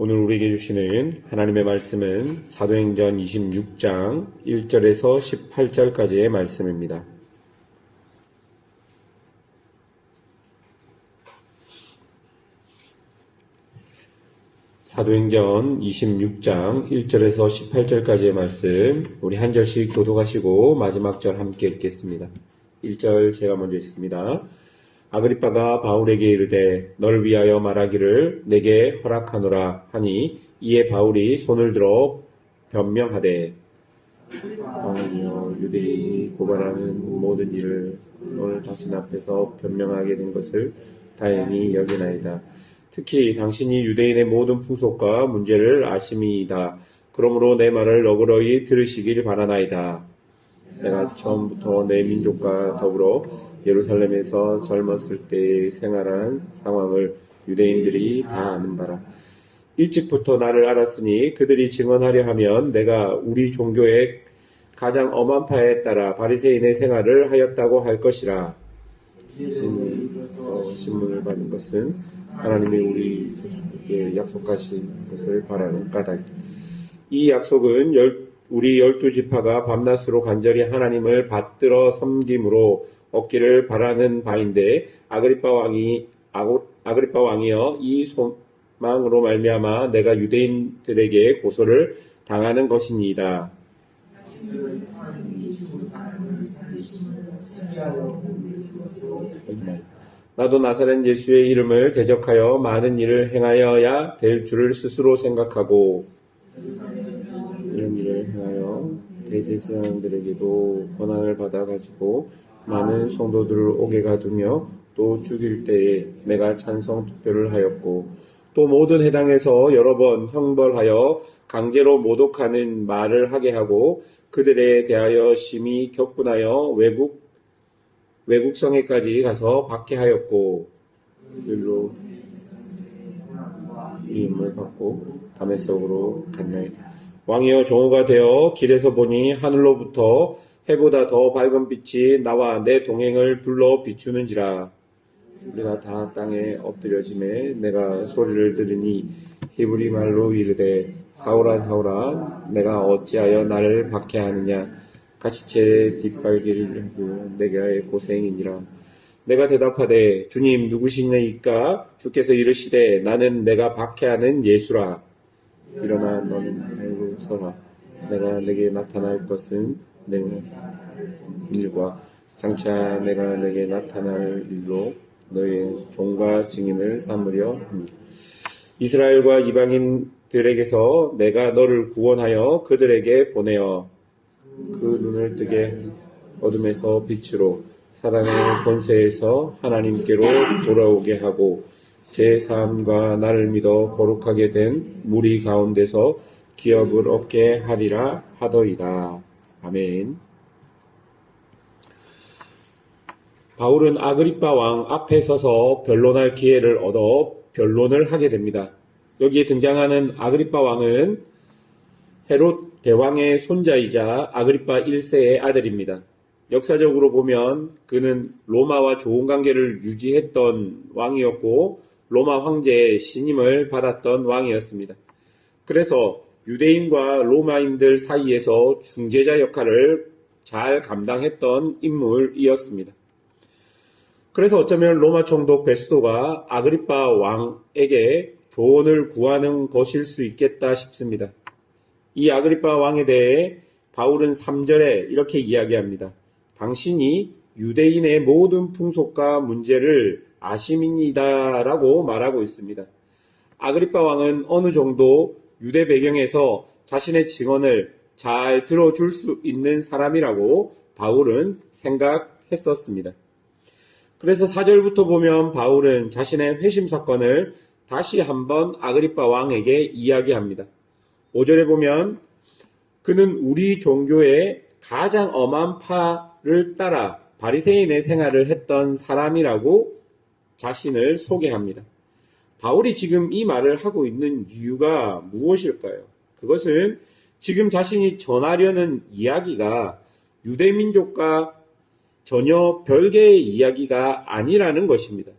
오늘 우리에게 주시는 하나님의 말씀은 사도행전 26장 1절에서 18절까지의 말씀입니다. 사도행전 26장 1절에서 18절까지의 말씀, 우리 한 절씩 교독하시고 마지막 절 함께 읽겠습니다. 1절 제가 먼저 읽습니다. 아그리빠가 바울에게 이르되 너를 위하여 말하기를 내게 허락하노라 하니 이에 바울이 손을 들어 변명하되 바울이여 유대인이 고발하는 모든 일을 오늘 당신 앞에서 변명하게 된 것을 다행히 여기나이다. 특히 당신이 유대인의 모든 풍속과 문제를 아심이이다. 그러므로 내 말을 너그러이 들으시길 바라나이다. 내가 처음부터 내 민족과 더불어 예루살렘에서 젊었을 때 생활한 상황을 유대인들이 다 아는 바라. 일찍부터 나를 알았으니 그들이 증언하려 하면 내가 우리 종교의 가장 엄한 파에 따라 바리새인의 생활을 하였다고 할 것이라. 신문을 받은 것은 하나님이 우리에게 약속하신 것을 바라는 까닭. 이 약속은 우리 12지파가 밤낮으로 간절히 하나님을 받들어 섬김으로 얻기를 바라는 바인데 아그리빠 왕이여 이 소망으로 말미암아 내가 유대인들에게 고소를 당하는 것이니이다. 나도 나사렛 예수의 이름을 대적하여 많은 일을 행하여야 될 줄을 스스로 생각하고 이런 일을 행하여 대제사장들에게도 권한을 받아가지고 많은 성도들을 옥에 가두며 또 죽일 때에 내가 찬성 투표를 하였고 또 모든 해당에서 여러 번 형벌하여 강제로 모독하는 말을 하게 하고 그들에 대하여 심히 격분하여 외국성에까지 가서 박해하였고 그들로 이임을 받고 다메섹으로 갔나이다. 왕이여 종호가 되어 길에서 보니 하늘로부터 해보다 더 밝은 빛이 나와 내 동행을 불러 비추는지라. 우리가 다 땅에 엎드려짐에 내가 소리를 들으니 히브리 말로 이르되 사울아 사울아 내가 어찌하여 나를 박해하느냐. 가시채 뒷발길을 하고 내게 고생이니라. 내가 대답하되 주님 누구시니까? 주께서 이르시되 나는 내가 박해하는 예수라. 일어나 너는 알고 서라. 내가 내게 나타날 것은 내 일과 장차 내가 내게 나타날 일로 너의 종과 증인을 삼으려 합니다. 이스라엘과 이방인들에게서 내가 너를 구원하여 그들에게 보내어 그 눈을 뜨게 어둠에서 빛으로 사단의 권세에서 하나님께로 돌아오게 하고 제 삶과 나를 믿어 거룩하게 된 무리 가운데서 기업을 얻게 하리라 하더이다. 아멘. 바울은 아그리빠 왕 앞에 서서 변론할 기회를 얻어 변론을 하게 됩니다. 여기에 등장하는 아그리빠 왕은 헤롯 대왕의 손자이자 아그리빠 1세의 아들입니다. 역사적으로 보면 그는 로마와 좋은 관계를 유지했던 왕이었고 로마 황제의 신임을 받았던 왕이었습니다. 그래서 유대인과 로마인들 사이에서 중재자 역할을 잘 감당했던 인물이었습니다. 그래서 어쩌면 로마 총독 베스도가 아그리빠 왕에게 조언을 구하는 것일 수 있겠다 싶습니다. 이 아그리빠 왕에 대해 바울은 3절에 이렇게 이야기합니다. 당신이 유대인의 모든 풍속과 문제를 아심이니이다 라고 말하고 있습니다. 아그리빠 왕은 어느 정도 유대 배경에서 자신의 증언을 잘 들어줄 수 있는 사람이라고 바울은 생각했었습니다. 그래서 4절부터 보면 바울은 자신의 회심 사건을 다시 한번 아그리빠 왕에게 이야기합니다. 5절에 보면 그는 우리 종교의 가장 엄한 파를 따라 바리새인의 생활을 했던 사람이라고 자신을 소개합니다. 바울이 지금 이 말을 하고 있는 이유가 무엇일까요? 그것은 지금 자신이 전하려는 이야기가 유대민족과 전혀 별개의 이야기가 아니라는 것입니다.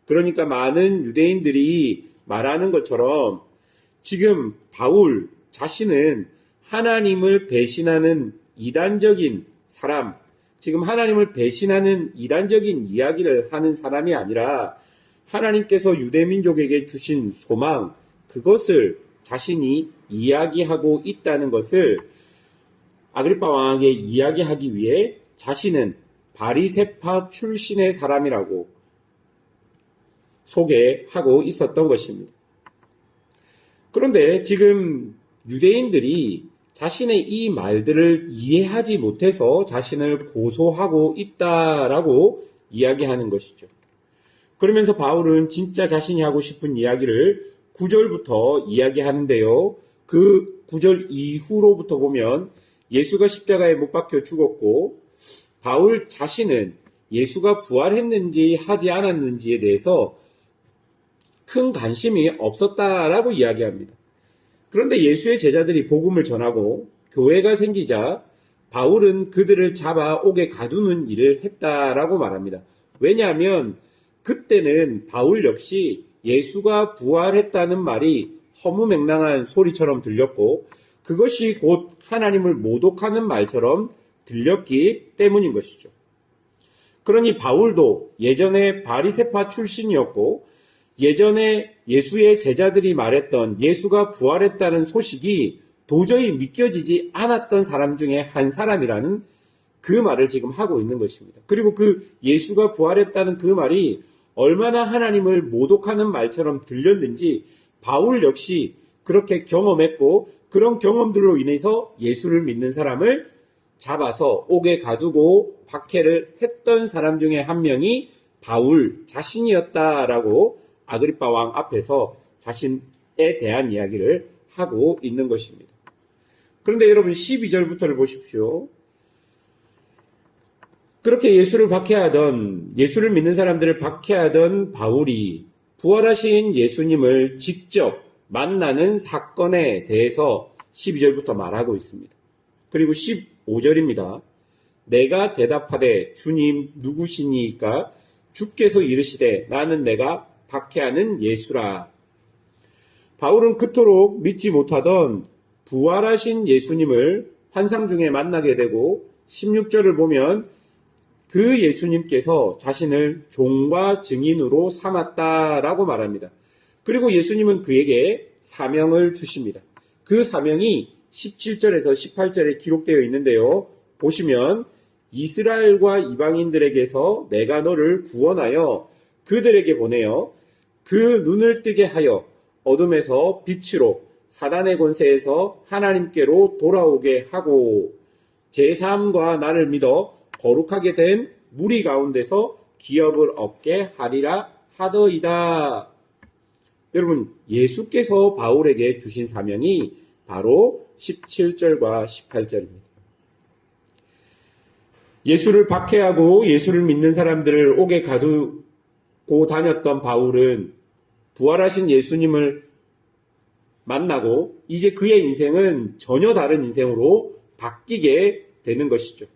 그러니까 많은 유대인들이 말하는 것처럼 지금 바울 자신은 하나님을 배신하는 이단적인 사람, 지금 하나님을 배신하는 이단적인 이야기를 하는 사람이 아니라 하나님께서 유대민족에게 주신 소망, 그것을 자신이 이야기하고 있다는 것을 아그리파 왕에게 이야기하기 위해 자신은 바리새파 출신의 사람이라고 소개하고 있었던 것입니다. 그런데 지금 유대인들이 자신의 이 말들을 이해하지 못해서 자신을 고소하고 있다라고 이야기하는 것이죠. 그러면서 바울은 진짜 자신이 하고 싶은 이야기를 9절부터 이야기하는데요. 그 9절 이후로부터 보면 예수가 십자가에 못 박혀 죽었고 바울 자신은 예수가 부활했는지 하지 않았는지에 대해서 큰 관심이 없었다라고 이야기합니다. 그런데 예수의 제자들이 복음을 전하고 교회가 생기자 바울은 그들을 잡아 옥에 가두는 일을 했다라고 말합니다. 왜냐하면 그때는 바울 역시 예수가 부활했다는 말이 허무맹랑한 소리처럼 들렸고 그것이 곧 하나님을 모독하는 말처럼 들렸기 때문인 것이죠. 그러니 바울도 예전에 바리새파 출신이었고 예전에 예수의 제자들이 말했던 예수가 부활했다는 소식이 도저히 믿겨지지 않았던 사람 중에 한 사람이라는 그 말을 지금 하고 있는 것입니다. 그리고 그 예수가 부활했다는 그 말이 얼마나 하나님을 모독하는 말처럼 들렸는지 바울 역시 그렇게 경험했고 그런 경험들로 인해서 예수를 믿는 사람을 잡아서 옥에 가두고 박해를 했던 사람 중에 한 명이 바울 자신이었다라고 아그리파 왕 앞에서 자신에 대한 이야기를 하고 있는 것입니다. 그런데 여러분 12절부터를 보십시오. 그렇게 예수를 믿는 사람들을 박해하던 바울이 부활하신 예수님을 직접 만나는 사건에 대해서 12절부터 말하고 있습니다. 그리고 15절입니다. 내가 대답하되 주님 누구시니까? 주께서 이르시되 나는 내가 박해하는 예수라. 바울은 그토록 믿지 못하던 부활하신 예수님을 환상 중에 만나게 되고 16절을 보면 그 예수님께서 자신을 종과 증인으로 삼았다라고 말합니다. 그리고 예수님은 그에게 사명을 주십니다. 그 사명이 17절에서 18절에 기록되어 있는데요. 보시면 이스라엘과 이방인들에게서 내가 너를 구원하여 그들에게 보내어 그 눈을 뜨게 하여 어둠에서 빛으로 사단의 권세에서 하나님께로 돌아오게 하고 제3과 나를 믿어 거룩하게 된 무리 가운데서 기업을 얻게 하리라 하더이다. 여러분, 예수께서 바울에게 주신 사명이 바로 17절과 18절입니다. 예수를 박해하고 예수를 믿는 사람들을 옥에 가두고 다녔던 바울은 부활하신 예수님을 만나고 이제 그의 인생은 전혀 다른 인생으로 바뀌게 되는 것이죠.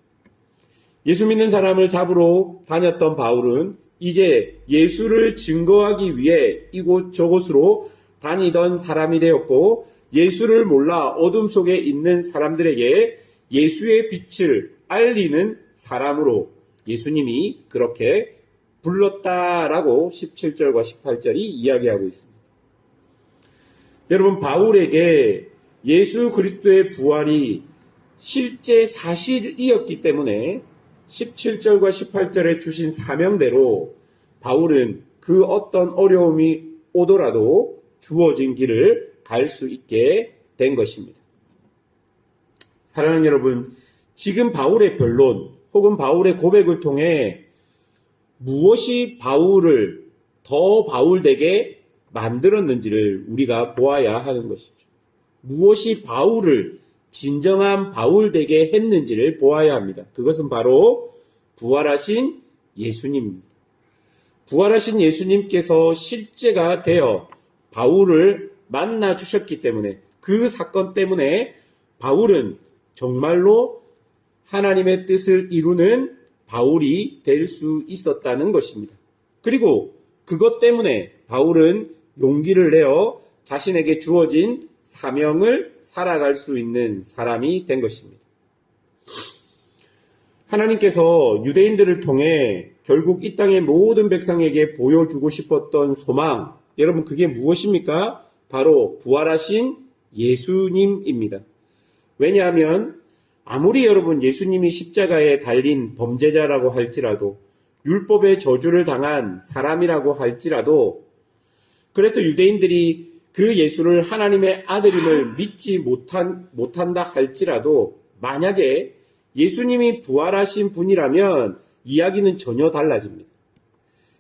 예수 믿는 사람을 잡으러 다녔던 바울은 이제 예수를 증거하기 위해 이곳 저곳으로 다니던 사람이 되었고 예수를 몰라 어둠 속에 있는 사람들에게 예수의 빛을 알리는 사람으로 예수님이 그렇게 불렀다라고 17절과 18절이 이야기하고 있습니다. 여러분, 바울에게 예수 그리스도의 부활이 실제 사실이었기 때문에 17절과 18절에 주신 사명대로 바울은 그 어떤 어려움이 오더라도 주어진 길을 갈 수 있게 된 것입니다. 사랑하는 여러분, 지금 바울의 변론 혹은 바울의 고백을 통해 무엇이 바울을 더 바울되게 만들었는지를 우리가 보아야 하는 것이죠. 무엇이 바울을 진정한 바울되게 했는지를 보아야 합니다. 그것은 바로 부활하신 예수님입니다. 부활하신 예수님께서 실제가 되어 바울을 만나 주셨기 때문에 그 사건 때문에 바울은 정말로 하나님의 뜻을 이루는 바울이 될 수 있었다는 것입니다. 그리고 그것 때문에 바울은 용기를 내어 자신에게 주어진 사명을 살아갈 수 있는 사람이 된 것입니다. 하나님께서 유대인들을 통해 결국 이 땅의 모든 백성에게 보여주고 싶었던 소망, 여러분 그게 무엇입니까? 바로 부활하신 예수님입니다. 왜냐하면 아무리 여러분 예수님이 십자가에 달린 범죄자라고 할지라도, 율법의 저주를 당한 사람이라고 할지라도, 그래서 유대인들이 그 예수를 하나님의 아들임을 믿지 못한다 할지라도, 만약에 예수님이 부활하신 분이라면 이야기는 전혀 달라집니다.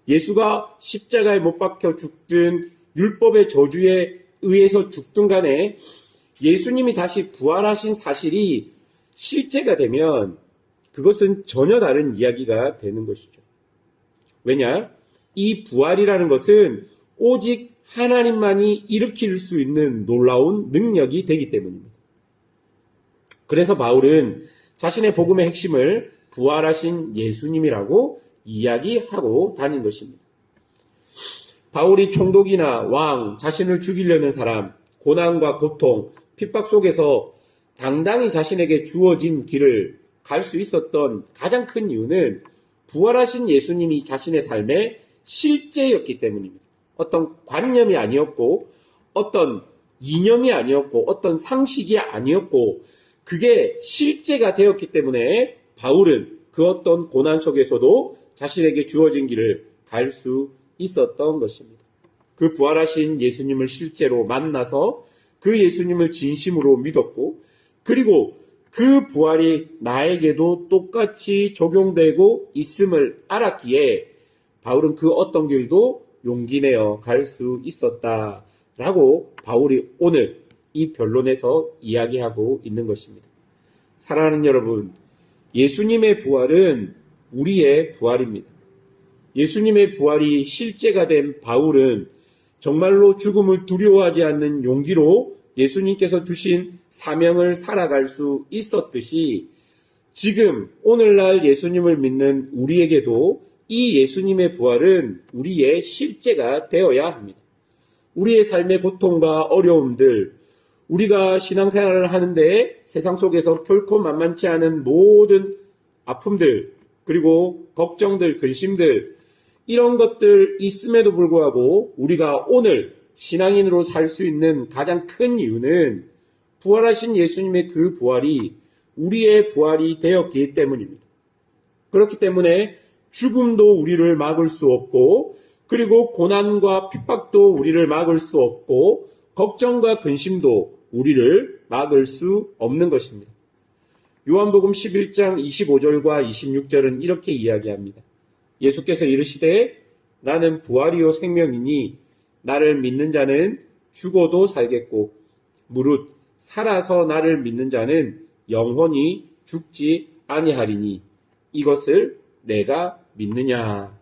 예수가 십자가에 못 박혀 죽든 율법의 저주에 의해서 죽든 간에 예수님이 다시 부활하신 사실이 실제가 되면 그것은 전혀 다른 이야기가 되는 것이죠. 왜냐? 이 부활이라는 것은 오직 하나님만이 일으킬 수 있는 놀라운 능력이 되기 때문입니다. 그래서 바울은 자신의 복음의 핵심을 부활하신 예수님이라고 이야기하고 다닌 것입니다. 바울이 총독이나 왕, 자신을 죽이려는 사람, 고난과 고통, 핍박 속에서 당당히 자신에게 주어진 길을 갈 수 있었던 가장 큰 이유는 부활하신 예수님이 자신의 삶의 실제였기 때문입니다. 어떤 관념이 아니었고, 어떤 이념이 아니었고, 어떤 상식이 아니었고, 그게 실제가 되었기 때문에 바울은 그 어떤 고난 속에서도 자신에게 주어진 길을 갈 수 있었던 것입니다. 그 부활하신 예수님을 실제로 만나서 그 예수님을 진심으로 믿었고, 그리고 그 부활이 나에게도 똑같이 적용되고 있음을 알았기에 바울은 그 어떤 길도 용기 내어 갈 수 있었다라고 바울이 오늘 이 변론에서 이야기하고 있는 것입니다. 사랑하는 여러분, 예수님의 부활은 우리의 부활입니다. 예수님의 부활이 실제가 된 바울은 정말로 죽음을 두려워하지 않는 용기로 예수님께서 주신 사명을 살아갈 수 있었듯이 지금 오늘날 예수님을 믿는 우리에게도 이 예수님의 부활은 우리의 실제가 되어야 합니다. 우리의 삶의 고통과 어려움들, 우리가 신앙생활을 하는데 세상 속에서 결코 만만치 않은 모든 아픔들, 그리고 걱정들, 근심들, 이런 것들 있음에도 불구하고 우리가 오늘 신앙인으로 살 수 있는 가장 큰 이유는 부활하신 예수님의 그 부활이 우리의 부활이 되었기 때문입니다. 그렇기 때문에 죽음도 우리를 막을 수 없고, 그리고 고난과 핍박도 우리를 막을 수 없고, 걱정과 근심도 우리를 막을 수 없는 것입니다. 요한복음 11장 25절과 26절은 이렇게 이야기합니다. 예수께서 이르시되 나는 부활이요 생명이니 나를 믿는 자는 죽어도 살겠고 무릇 살아서 나를 믿는 자는 영원히 죽지 아니하리니 이것을 내가 믿느냐.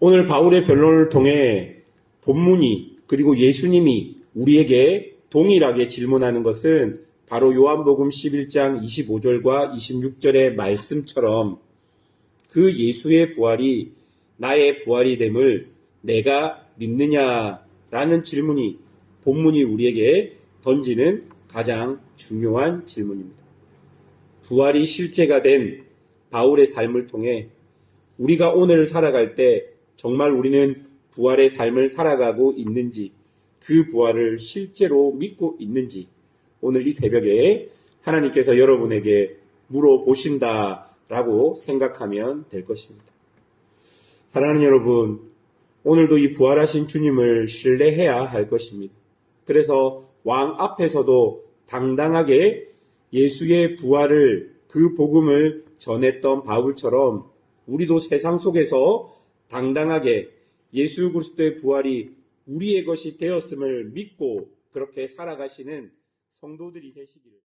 오늘 바울의 변론을 통해 본문이 그리고 예수님이 우리에게 동일하게 질문하는 것은 바로 요한복음 11장 25절과 26절의 말씀처럼 그 예수의 부활이 나의 부활이 됨을 내가 믿느냐라는 질문이 본문이 우리에게 던지는 가장 중요한 질문입니다. 부활이 실제가 된 바울의 삶을 통해 우리가 오늘 살아갈 때 정말 우리는 부활의 삶을 살아가고 있는지, 그 부활을 실제로 믿고 있는지 오늘 이 새벽에 하나님께서 여러분에게 물어보신다라고 생각하면 될 것입니다. 사랑하는 여러분, 오늘도 이 부활하신 주님을 신뢰해야 할 것입니다. 그래서 왕 앞에서도 당당하게 예수의 부활을, 그 복음을 전했던 바울처럼 우리도 세상 속에서 당당하게 예수 그리스도의 부활이 우리의 것이 되었음을 믿고 그렇게 살아가시는 성도들이 되시기를.